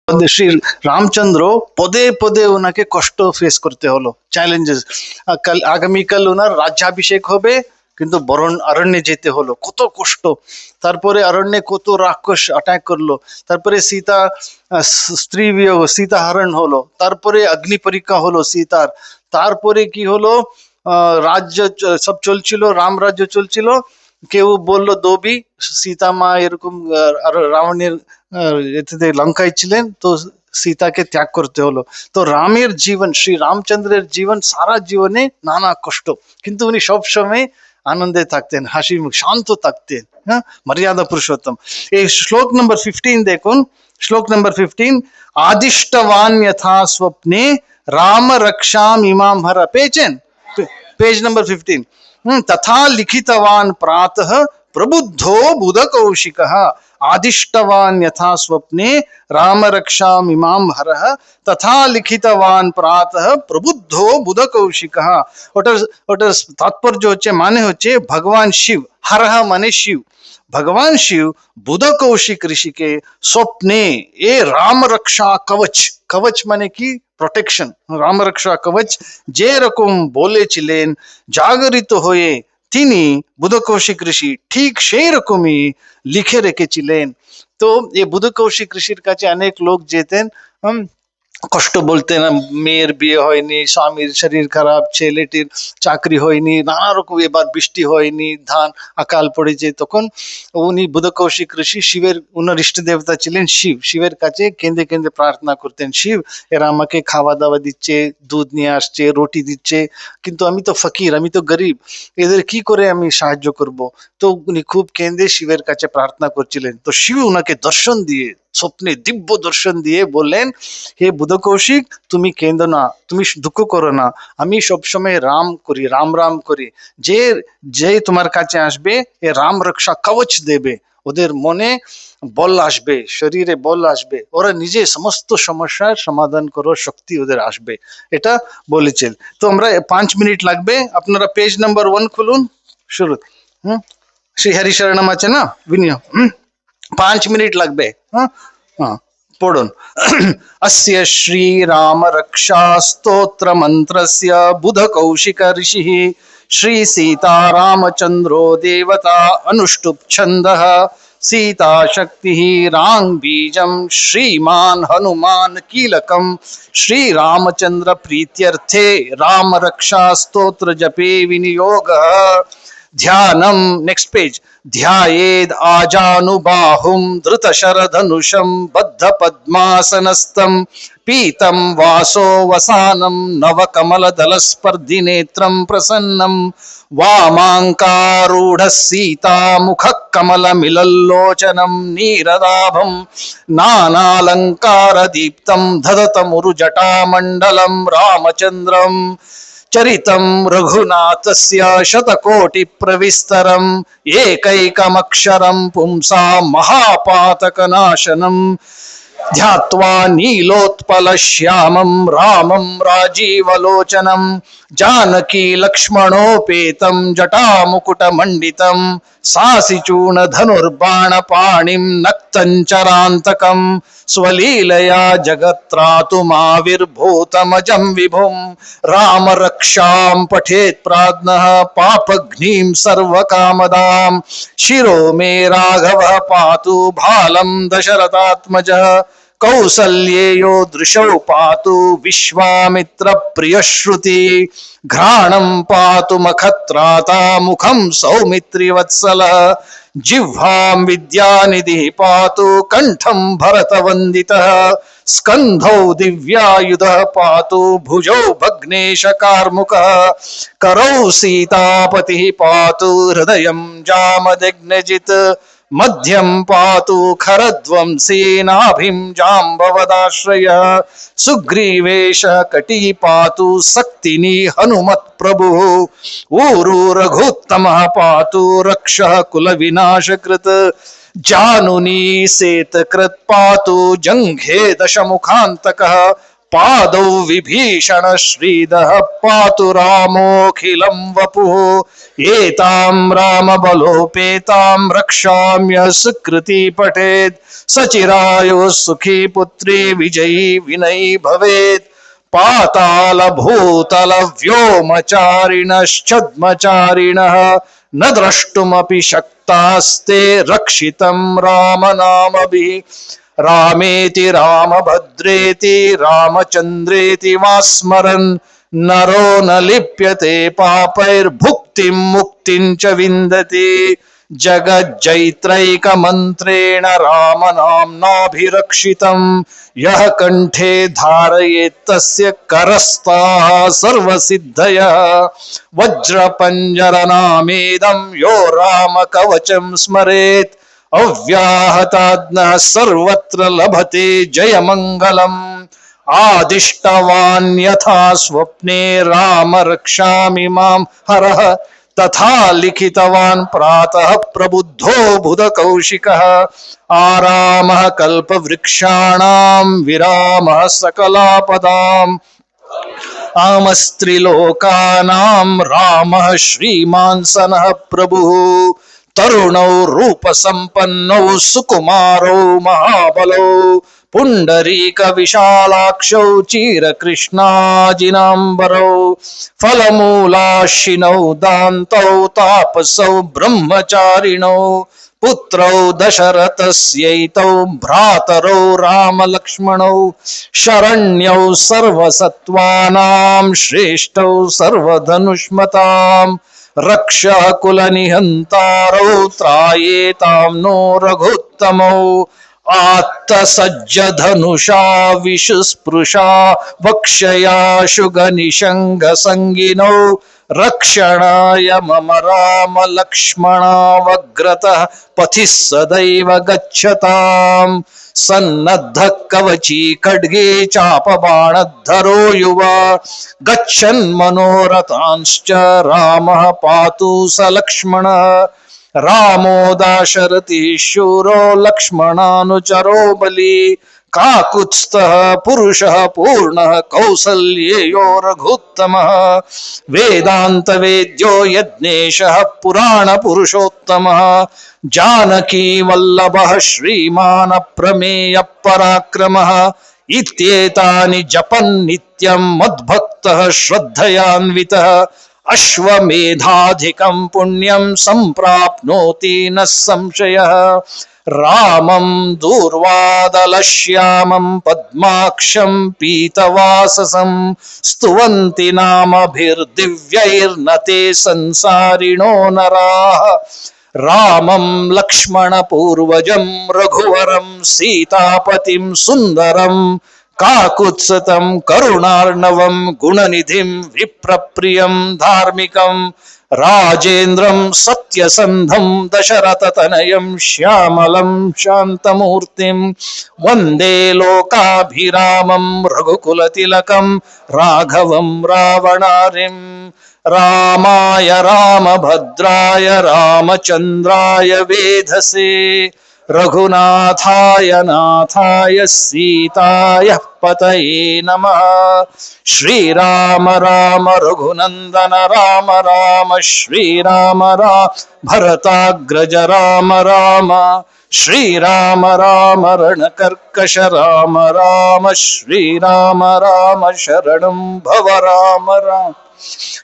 শ্রী রামচন্দ্র পদে পদে ওনাকে কষ্ট ফেস করতে হলো, চ্যালেঞ্জেস। আগামীকাল ওনার রাজ্যাভিষেক হবে, কিন্তু বরণ অরণ্যে যেতে হলো, কত কষ্ট। তারপরে অরণ্যে কত রাক্ষস অ্যাটাক করলো, তারপরে সীতা স্ত্রী বিয়োগ, সীতা হরণ হলো, তারপরে অগ্নি পরীক্ষা হলো সীতার, তারপরে কি হলো, রাজ্য সব চলছিল, রাম রাজ্য চলছিল, কেউ বলল দোবি, সীতা মা এরকম আর রাবণের এতে লঙ্কায় ছিলেন, তো সীতাকে ত্যাগ করতে হলো। তো রামের জীবন, শ্রী রামচন্দ্রের জীবন, সারা জীবনে নানা কষ্ট, কিন্তু উনি সবসময় আনন্দে থাকতেন, হাসি মুখ, শান্ত থাকতেন। হ্যাঁ, মর্যাদা পুরুষোত্তম। এই শ্লোক নম্বর 15 দেখুন, শ্লোক নম্বর 15, আদিষ্টবান যথা স্বপ্নে রাম রক্ষাম ইমাম হর, পেয়েছেন? পেজ নম্বর 15। तथा लिखितवान प्रातः प्रबुद्धो बुध कौशिक, आदिष्टवान यथा स्वप्ने राम रक्षा इमाम हरः तथा लिखितवान प्रातः प्रबुद्धो बुध कौशिक। ওটার তাৎপর্য হচ্ছে, মানে হচ্ছে ভগবান শিব, হরহ মানে শিব, ভগবান শিব বুধ কৌশিক ঋষিকে স্বপ্নে এ রাম রক্ষা কবচ, কবচ মানে কি, প্রোটেকশন, রাম রক্ষা কবচ যেরকম বলেছিলেন, জাগরিত হয়ে তিনি বুধ কৌশিক ঋষি ঠিক সেই রকমই লিখে রেখেছিলেন। তো এই বুধ কৌশিক ঋষির কাছে অনেক লোক যেতেন, কষ্ট বলতেন, মেয়ের বিয়ে হয়নি, স্বামীর শরীর খারাপ, ছেলেটির চাকরি হয়নি, নানা রকম, এবার বৃষ্টি হয়নি, ধান আকাল পড়েছে, তখন উনি বুধ কৌশিক ঋষি শিবের, উনার ইষ্ট দেবতা ছিলেন শিব, শিবের কাছে কেঁদে কেঁদে প্রার্থনা করতেন, শিব এরা আমাকে খাওয়া দাওয়া দিচ্ছে, দুধ নিয়ে আসছে, রুটি দিচ্ছে, কিন্তু আমি তো ফকির, আমি তো গরিব, এদের কি করে আমি সাহায্য করব। তো উনি খুব কেঁদে শিবের কাছে প্রার্থনা করছিলেন। তো শিব উনাকে দর্শন দিয়ে, স্বপ্নে দিব্য দর্শন দিয়ে বললেন, হে বুধ কৌশিক, তুমি কেঁদো না, তুমি দুঃখ করো না, আমি সবসময় রাম করি, রাম রাম করি, যে যে তোমার কাছে আসবে এ রাম রক্ষা কবচ দেবে, ওদের মনে বল আসবে, শরীরে বল আসবে, ওরা নিজে সমস্ত সমস্যার সমাধান করো শক্তি ওদের আসবে, এটা বলেছেন। তো আমরা 5 মিনিট লাগবে, আপনারা পেজ নাম্বার 1 খুলুন, শুরু। শ্রী হরিশরণম আছে না, বিনিয়োগ, 5 মিনিট লাগবে। হ্যাঁ হ্যাঁ, পড়ুন। अस्य श्रीराम रक्षा स्तोत्र मंत्रस्य बुध कौशिक ऋषिः श्री सीता रामचंद्रो देवता अनुष्टुप छंदः सीता शक्तिः रांग बीजं श्रीमान हनुमान कीलकं श्री रामचंद्र प्रीत्यर्थे राम रक्षा स्तोत्र जपे विनियोगः। ध्यानम, नेक्स्ट पेज, ध्यायेद आजानुबाहुं धृतशरधनुषं बद्ध पद्मासनस्थं पीतं वासो वसानं नवकमलदलस्पर्धि नेत्रं प्रसन्नं वामाङ्कारूढः सीता मुखः कमलमिलल्लोचनं नीरदाभं नानालङ्कारदीप्तं धदतमुरुजटामण्डलं रामचन्द्रं चरितं रघुनाथस्य शतकोटि प्रविस्तरम् एकैकमक्षरं पुंसां महापातकनाशनम् ध्यात्वा नीलोत्पलश्यामं रामं राजीवलोचनं जानकी लक्ष्मणोपेतं जटामुकुटमण्डितं सासिचूर्णधनुर्बाणपाणिं नक्तञ्चरान्तकं स्वलीलया जगत्त्रातुमाविर्भूतमजं विभुं रामरक्षां पठेत् प्राज्ञः पापघ्नीं सर्वकामदां शिरो मे राघवः पातु भालं दशरथात्मजः कौसल्येयो दृशौ पातु विश्वामित्र प्रियश्रुति घ्राणं पातु मखत्राता मुखं सौमित्रि वत्सलः जिह्वां विद्यानिधिः पातु कंठं भरतवन्दितः स्कन्धौ दिव्यायुधः पातु भुजौ भग्नेशकार्मुकः करौ सीतापतिः पातु हृदयं जामदग्नजित् मध्यं पातु खरध्वंसी नाभिं जाम्बवदाश्रयः सुग्रीवेशः कटी पातु सक्तिनी हनुमत्प्रभुः ऊरु रघुत्तमः पातु रक्षः कुलविनाशकृत् जानुनी सेतकृत् पातु जङ्घे दशमुखान्तकः पादौ विभीषण श्रीदः पातु रामोऽखिलं वपुः एतां रामबलोपेतां रक्षाम्य सुकृती पठेत् सचिरायुः सुखी पुत्री विजयी विनयी भवेत् पाताल भूतल व्योमचारिणश्छद्मचारिणः न द्रष्टुमपि शक्तास्ते रक्षितं रामनामभिः रामेति रामभद्रेति रामचन्द्रेति वा स्मरन् नरो न लिप्यते पापैर्भुक्तिं मुक्तिं च विन्दति जगज्जैत्रैकमन्त्रेण रामनाम्नाभिरक्षितं यः कण्ठे धारयेत् तस्य करस्ताः सर्वसिद्धयः वज्रपञ्जरनामेदं यो रामकवचं स्मरेत् अव्याहताज्ञः सर्वत्र लभते जयमङ्गलम् आदिष्टवान् यथा स्वप्ने राम रक्षामि मां हरः तथा लिखितवान् प्रातः प्रबुद्धो बुधकौशिकः आरामः कल्पवृक्षाणां विरामः सकलापदाम् आमस्त्रिलोकानां रामः श्रीमान् सनः प्रभुः तरुणौ रूपसम्पन्नौ सुकुमारौ महाबलौ पुण्डरीक विशालाक्षौ चीरकृष्णाजिनाम्बरौ फलमूलाशिनौ दान्तौ तापसौ ब्रह्मचारिणौ पुत्रौ दशरथस्यैतौ भ्रातरौ रामलक्ष्मणौ शरण्यौ सर्वसत्त्वानां श्रेष्ठौ सर्वधनुष्मताम् रक्षः कुलनिहन्तारौ त्रायेतां नो रघुत्तमौ आत्तसज्जधनुषा विशुस्पृशा वक्षया शुगनिषङ्गसङ्गिनौ रक्षणाय मम राम लक्ष्मणावग्रतः पथिः सदैव गच्छताम् सन्नद्धः कवची खड्गे चापबाणद्धरो युवा गच्छन् मनोरथांश्च रामः पातु स लक्ष्मणः रामो दाशरथि शूरो लक्ष्मणानुचरो बली काकुत्स्थः पुरुषः पूर्णः कौसल्येयो रघुत्तमः वेदान्तवेद्यो यज्ञेशः पुराणपुरुषोत्तमः जानकी वल्लभः श्रीमान् अप्रमेयः पराक्रमः इत्येतानि जपन् नित्यं मद्भक्तः श्रद्धयान्वितः अश्वमेधाधिकं पुण्यं सम्प्राप्नोति न संशयः रामं दूर्वादलश्यामं पद्माक्षं पीतवाससं स्तुवन्ति नामभिर्दिव्यैर्न ते संसारिणो नराः रामं लक्ष्मणपूर्वजं रघुवरं सीतापतिं सुन्दरं काकुत्सतं करुणार्णवं गुणनिधिं विप्रप्रियं धार्मिकं राजेन्द्रं सत्यसन्धं दशरथतनयं श्यामलं शान्तमूर्तिं वन्दे लोकाभिरामं रघुकुलतिलकं राघवं रावणारिं रामाय रामभद्राय रामचन्द्राय वेधसे रघुनाथाय नाथाय सीताय पतये नमः श्रीराम राम रघुनंदन राम राम श्रीराम राम भरताग्रज राम राम श्रीराम राम रणकर्कश राम राम श्रीराम राम शरणं भव राम राम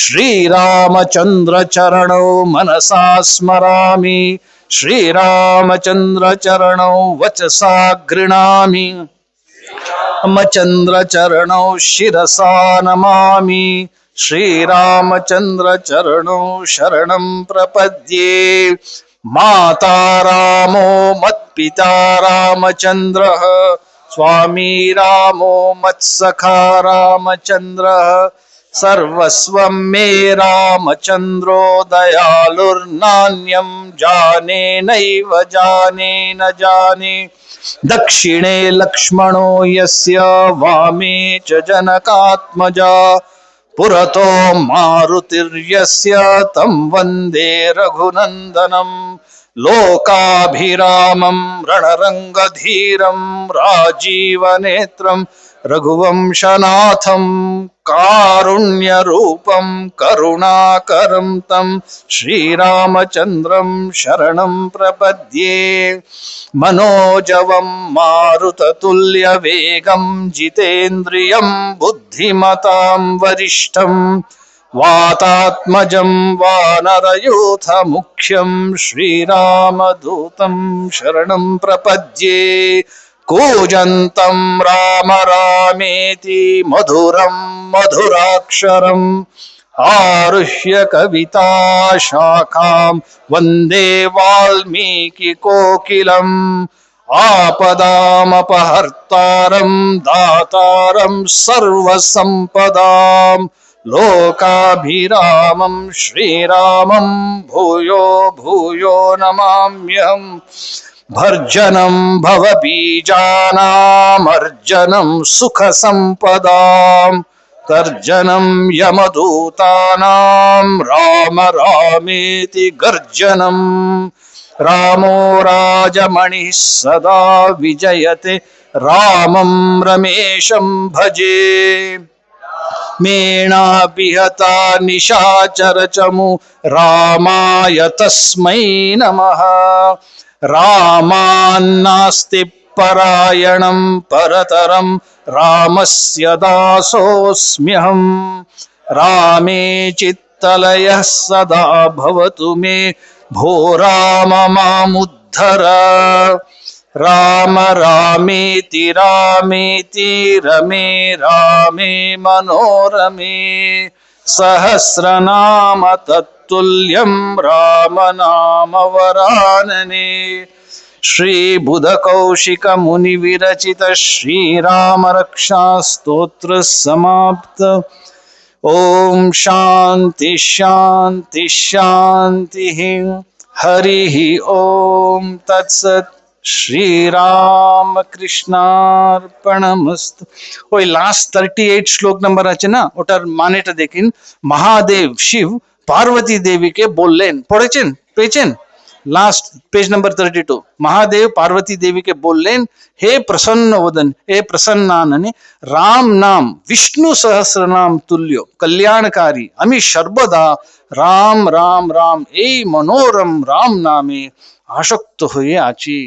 श्रीरामचंद्र चरणौ मनसा स्मरामि श्रीरामचंद्र चरणौ वचसा गृणामि रामचंद्र चरणौ शिरसा नमामि श्रीरामचंद्र चरणौ शरणं प्रपद्ये माता रामो मत्पिता रामचंद्रः स्वामी रामो मत्सखा रामचंद्रः सर्वस्वं मे रामचन्द्रो दयालुर्नान्यं जाने नैव जाने न जाने दक्षिणे लक्ष्मणो यस्य वामे च जनकात्मजा पुरतो मारुतिर्यस्य तं वन्दे रघुनन्दनं लोकाभिरामं रणरङ्गधीरं राजीवनेत्रं रघुवंशनाथं कारुण्यरूपं करुणाकरं तं श्रीरामचन्द्रं शरणं प्रपद्ये मनोजवं मारुततुल्यवेगं जितेन्द्रियं बुद्धिमतां वरिष्ठं वातात्मजं वानरयूथमुख्यं श्रीरामदूतं शरणं प्रपद्ये कूजन्तं राम रामेति मधुरं मधुराक्षरम् आरुह्य कविता शाखां वन्दे वाल्मीकिकोकिलम् आपदामपहर्तारं दातारं सर्वसम्पदां लोकाभिरामं श्रीरामं भूयो भूयो नमाम्यहम् भर्जनं भवबीजानामर्जनं सुखसम्पदाम् तर्जनं यमदूतानां राम रामेति गर्जनम् रामो राजमणिः सदा विजयते रामं रमेशं भजे मेणाभिहता निशाचरचमु रामाय तस्मै नमः रामान्नास्ति परायणं परतरं रामस्य दासोऽस्म्यहम् रामे चित्तलयः सदा भवतु मे भो राम मामुद्धर राम रामेति रामेति रमे रामे मनोरमे सहस्रनाम तत्तुल्यं राम नाम वरानने श्रीबुधकौशिक मुनि विरचित श्रीराम रक्षा स्तोत्र समाप्त। ओम शांति शांति शांति हरि ओम तत्सत श्रीराम कृष्णार्पणमस्तु। ওই লাস্ট 38 শ্লোক নাম্বার আছে না, ওটার মানেটা দেখেন। মহাদেব শিব পার্বতী দেবীকে বললেন, পড়েছেন পেয়েছেন last page number 32 Mahadev Parvati Devi के बोलें हे प्रसन्न वदन हे प्रसन्नानने राम नाम विष्णु सहस्र नाम तुल्यो कल्याणकारी आम्ही सर्वदा राम राम राम ए मनोरम राम नामे आसक्त हुए आছি।